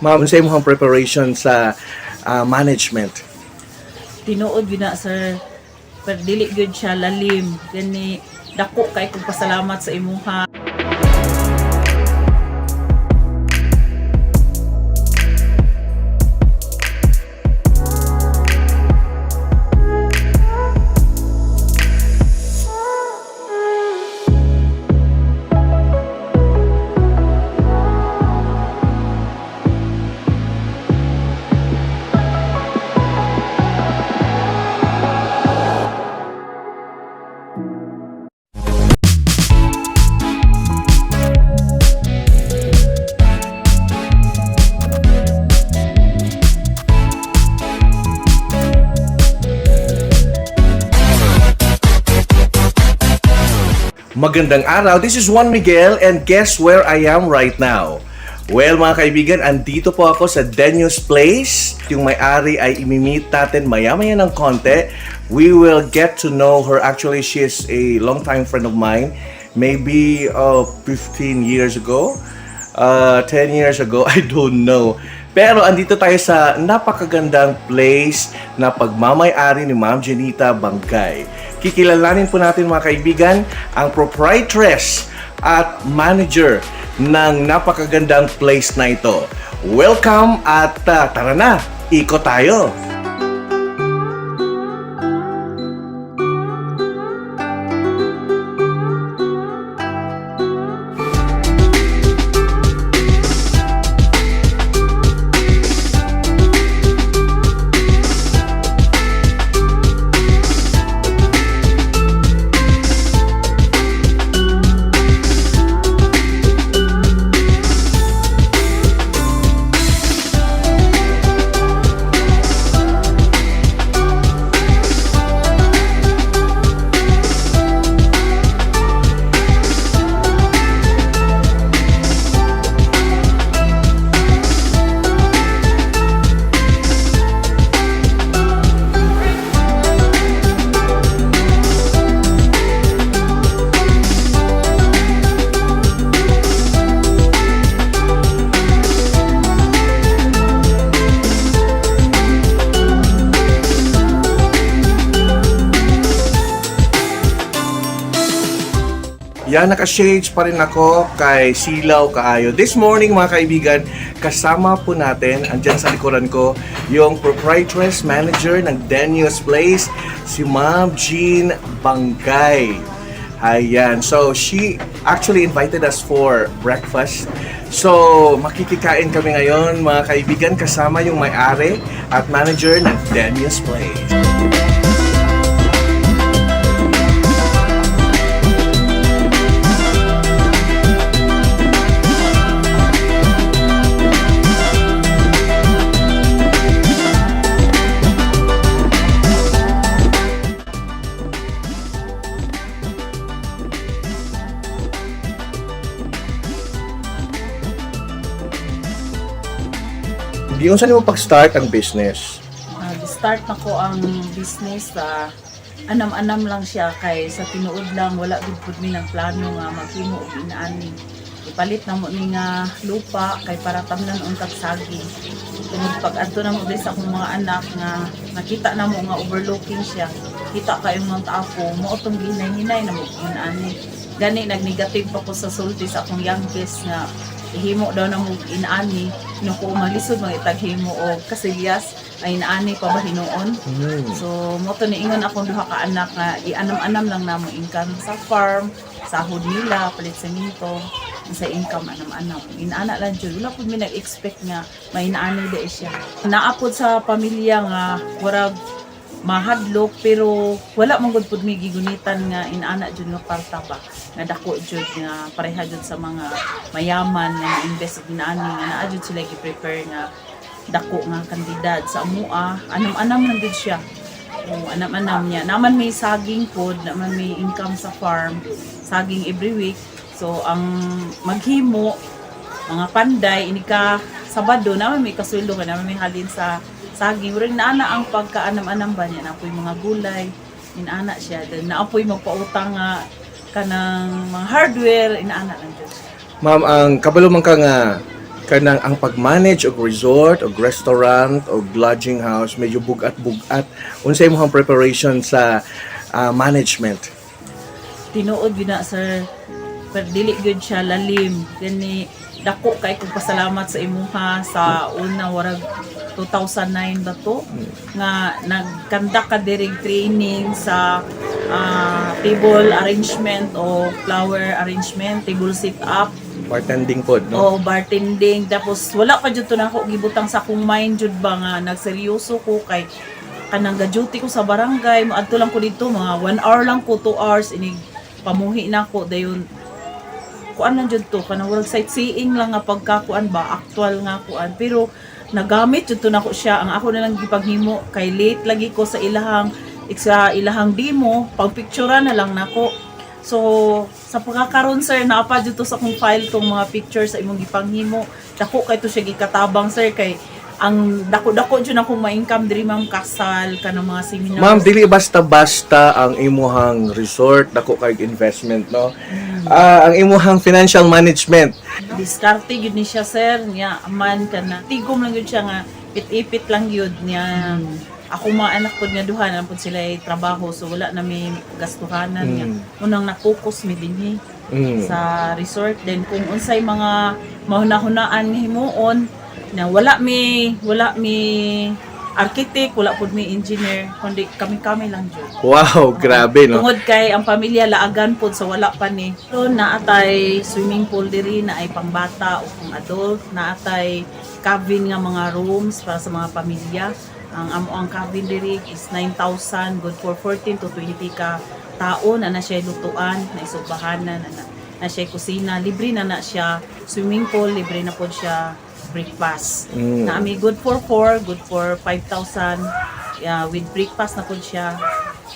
Ma'am, unsay imong preparation sa management? Tinuod gina sir, pero dili gyud siya lalim. Gani dako kay kog pasalamat sa imuha. Magandang araw, this is Juan Miguel and guess where I am right now? Well mga kaibigan, andito po ako sa Denius Place. Yung may-ari ay imimit natin maya-maya ng konti. We will get to know her. Actually, she is a long-time friend of mine. Maybe 15 years ago, 10 years ago, I don't know. Pero andito tayo sa napakagandang place na pagmamay-ari ni Ma'am Jenita Bangkay. Kikilalanin po natin mga kaibigan ang proprietress at manager ng napakagandang place na ito. Welcome at tara na, ikot tayo! Yan, naka-shades pa rin ako kay Silaw Kaayo. This morning mga kaibigan, kasama po natin, andyan sa likuran ko, yung proprietress manager ng Denius Place, si Ma'am Jean Bangkay. Ayan, so she actually invited us for breakfast. So, makikikain kami ngayon mga kaibigan, kasama yung may-ari at manager ng Denius Place. Yung saan mo pag-start ang business? Start na ko ang business sa anam-anam lang siya kay sa tinuod lang wala gud pud mi ng plano nga maghimo og inaani. Ipalit na mo ni nga lupa kay para tamnan untag saging. Tungod pag adto na mo sa akong mga anak nga nakita na mo nga overlooking siya. Kita kay mga tapo mo utong ginay-hinay na mo inaani. Gani nagnegative pa ko sa sulti sa akong youngest nga ihimo daw na mo inaani no ko malisod mga itaghimo o kasilyas ay inaani pa ba hinuon. So mo to niingon akong duha ka anak nga ianam-anam lang namo income sa farm, sahod nila, palit semento, sa income anam-anam. Inaana lang jud wala pud mi nag-expect nga may inaani di siya. Naapod sa pamilya nga murag mahadlok pero wala man gud pud mi gigunitan nga inaana jud no kwarta ba nga dako jud nga pareha jud sa mga mayaman nga invest inaani nga naa jud sila gi-prepare nga dako nga kandidat sa amua anam-anam lang jud siya. Anam-anam niya naman may saging pod naman may income sa farm saging every week. So ang maghimo mga panday inika Sabado naman may kasweldo ka naman may halin sa saging. Ring naana ang pagkaanam-anam ba niya, naapoy mga gulay, inaana siya. Then naapoy magpautang nga kanang mga hardware, inaana lang dyan. Ma'am, ang kabalo man ka nga kanang ang pag-manage og resort og restaurant og lodging house medyo bugat-bugat. Unsay imong preparation sa management? Tinuod gyud na sir, pero dili gyud siya lalim. Gani dako kay kong pasalamat sa imuha sa una warag 2009 ba to nga nagkandak ka dirig training sa table arrangement o flower arrangement, table sit up, Bartending pod, no? o bartending. Tapos wala pa jud to nako gibutang sa akong mind jud ba nga nagseryoso ko kay kanang ga-duty ko sa barangay, maadto lang ko dito mga 1 hour lang ko, 2 hours inig pamuhi na ko dayon kuan lang jud to kanang world sightseeing lang nga pagkakuan ba actual nga kuan, pero nagamit jud to nako siya. Ang ako na lang gipaghimo kay late lagi ko sa ilahang demo, pagpicturean na lang nako. So sa pagkakaroon sir, naapa jud to sa akong file tong mga pictures sa imong gipanghimo. Dako kay to siya gikatabang sir, kay ang dako-dako jud akong ma-income diri ma'am kasal kanang mga seminars. Ma'am, dili basta-basta ang imuhang resort, dako kay investment, no? Ang imuhang financial management. Diskarte yun ni siya sir, niya man ka na. Tigom lang yun siya nga, ipit-ipit lang yun niya. Ako mga anak po niya duha na po sila ay trabaho, so wala na may gastuhanan niya. Unang na-focus mi din sa resort. Then kung unsay mga mahuna-hunaan himuon, na wala mi architect, wala pud mi engineer, kundi kami lang jud. Wow, grabe, no? Tungod kay ang pamilya laagan pod sa wala pa ni. So naatay swimming pool diri na ay pangbata o pang adult, naatay cabin nga mga rooms para sa mga pamilya. Ang amo ang cabin diri is 9,000, good for 14 to 20 ka tao na siya lutuan, na isubahanan, na siya kusina, libre na siya swimming pool, libre na pod siya breakfast. Na ami good for 4, good for 5,000. With breakfast na pod siya.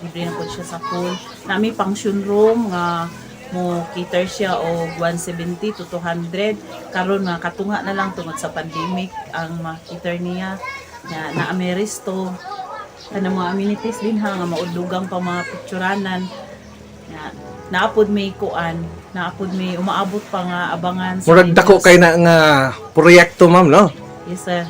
Libre na pod siya sa pool. Na ami function room nga mo cater siya og 170 to 200. Karon nga katunga na lang tungod sa pandemic ang ma-cater niya. Na ami resto. Kanang mga amenities din ha nga maudugang pa mga picturanan. Naapod may kuan, naapod may umaabot pa nga abangan sa Murag dako kay na nga proyekto, ma'am, no? Yes sir.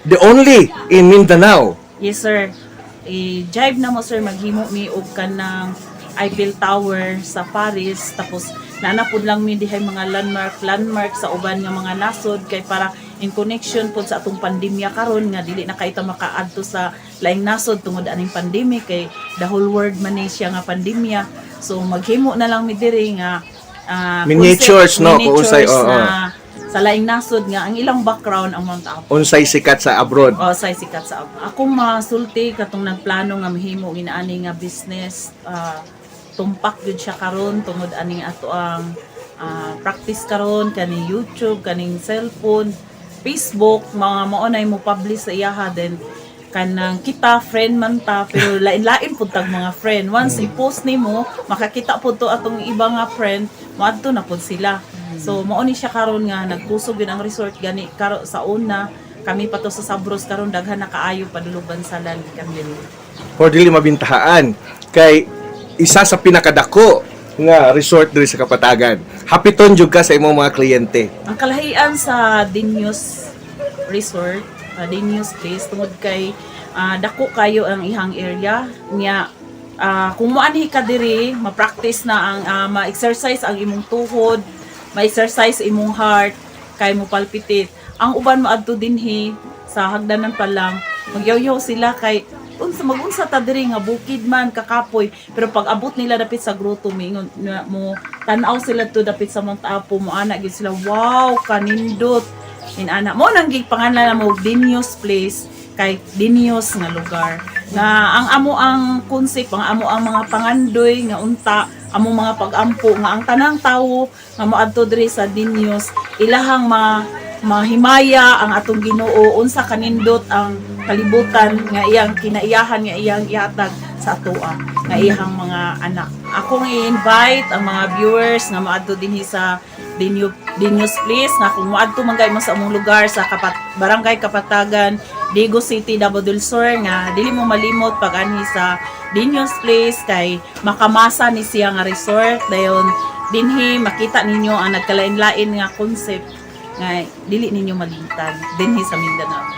The only in Mindanao. Yes sir. I-jive na mo sir, maghimo mi og kanang Eiffel Tower sa Paris, tapos nanapod lang mi dihay mga landmark sa uban nga mga nasod kay para in connection pod sa atong pandemya karon nga dili na kay ta makaadto sa laing nasod tungod aning pandemic kay the whole world man ni siya nga pandemya. So maghimo na lang mi diri nga miniatures, no? Kung usay, sa laing nasod nga ang ilang background ang Mount Apo. Unsay sikat sa abroad. Say sikat sa Apo. Akong masulti katong nagplano nga mahimo ginaani nga business, tumpak gyud siya karon tungod aning ato ang practice karon kaning YouTube, kaning cellphone, Facebook, mga maunay mo publish sa iyaha then kanang kita friend man ta pero lain-lain pud tag mga friend. Once i-post nimo, makakita pud to atong iba nga friend, moadto na pud sila. So mao ni siya karon nga nagkusog yun ang resort gani karo sa una kami pa to sa Sabros karon daghan na kaayo paduluban sa land kami. For dili mabintahaan kay isa sa pinakadako nga resort diri sa Kapatagan. Hapiton jud ka sa imong mga kliyente. Ang kalahian sa Dinyos Resort, Dinyos Place tungod kay dako kayo ang ihang area niya. Kung moanhi ka diri, ma-practice na ang ma-exercise ang imong tuhod, ma-exercise imong heart kay mo palpitate. Ang uban maadto dinhi sa hagdanan pa lang, magyaw-yaw sila kay magunsa ta diri nga bukid man kakapoy, pero pag abot nila dapit sa gruto mingon mo tan-aw sila to dapit sa Mount Apo, mo ana gid sila, wow kanindot. Ana mo nang gipangalan mo Dinyos Place kay Dinyos nga lugar. Na ang amo ang concept, ang amo ang mga pangandoy nga unta, amo mga pag-ampo nga ang tanang tawo nga moadto diri sa Dinyos ilahang mahimaya ang atong Ginoo unsa kanindot ang kalibutan nga iyang kinaiyahan nga iyang ihatag sa atoa nga iyang mga anak. Ako nga i-invite ang mga viewers nga moadto dinhi sa Dinyos Place nga kung moadto man gay mo sa among lugar sa Barangay Kapatagan, Digo City, Davao del Sur nga dili mo malimot pag anhi sa Dinyos Place kay makamasa ni siya nga resort dayon dinhi makita ninyo ang nagkalain-lain nga concept nga dili ninyo malintag dinhi sa Mindanao.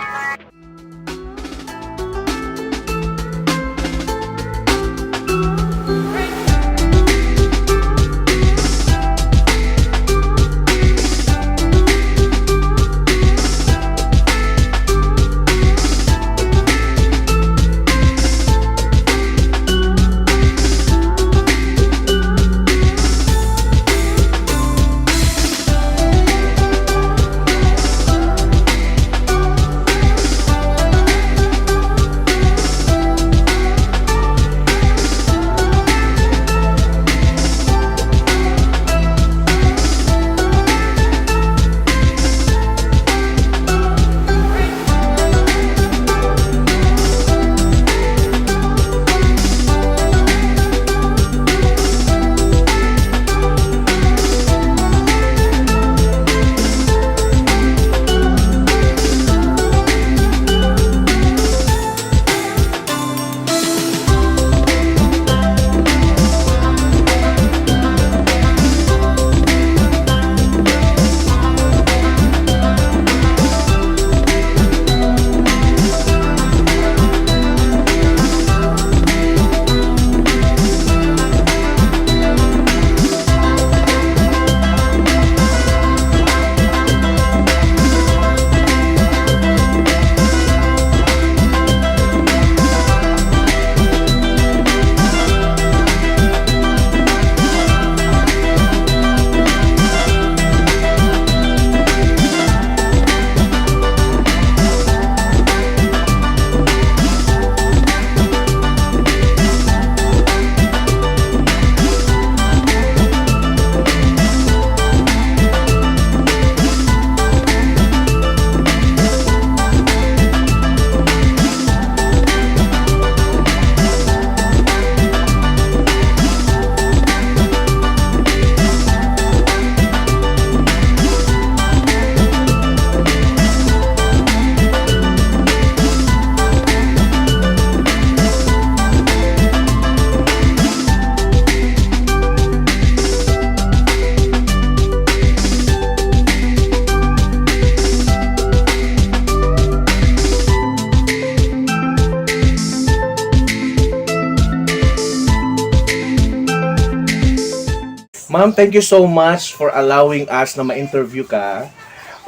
Ma'am, thank you so much for allowing us na ma-interview ka.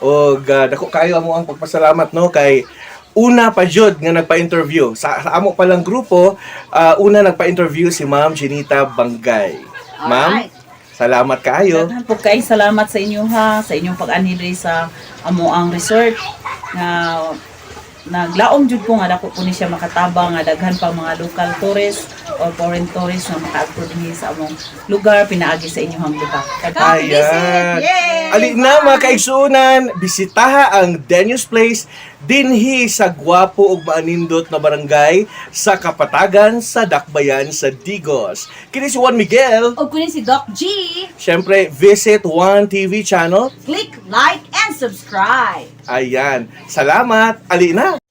O dako kayo amo ang pagpasalamat no kay una pa jud nga nagpa-interview sa amo palang grupo, una nagpa-interview si Ma'am Jenita Bangay. Ma'am, salamat kaayo. Daghan po kay salamat sa inyo ha, sa inyong pag-anhi diri sa amo ang resort nga naglaom jud ko nga dako po ni siya makatabang nga daghan pa mga local tourists or foreign tourists na makaagto dinhi sa among lugar pinaagi sa inyong lugar. Ayan. Ali na mga kaigsunan, bisitaha ang Denius Place dinhi sa gwapo ug maanindot na barangay sa Kapatagan sa Dakbayan sa Digos. Kini si Juan Miguel. O kunin si Doc G. Siyempre, visit One TV channel. Click like and subscribe. Ayan. Salamat. Ali na.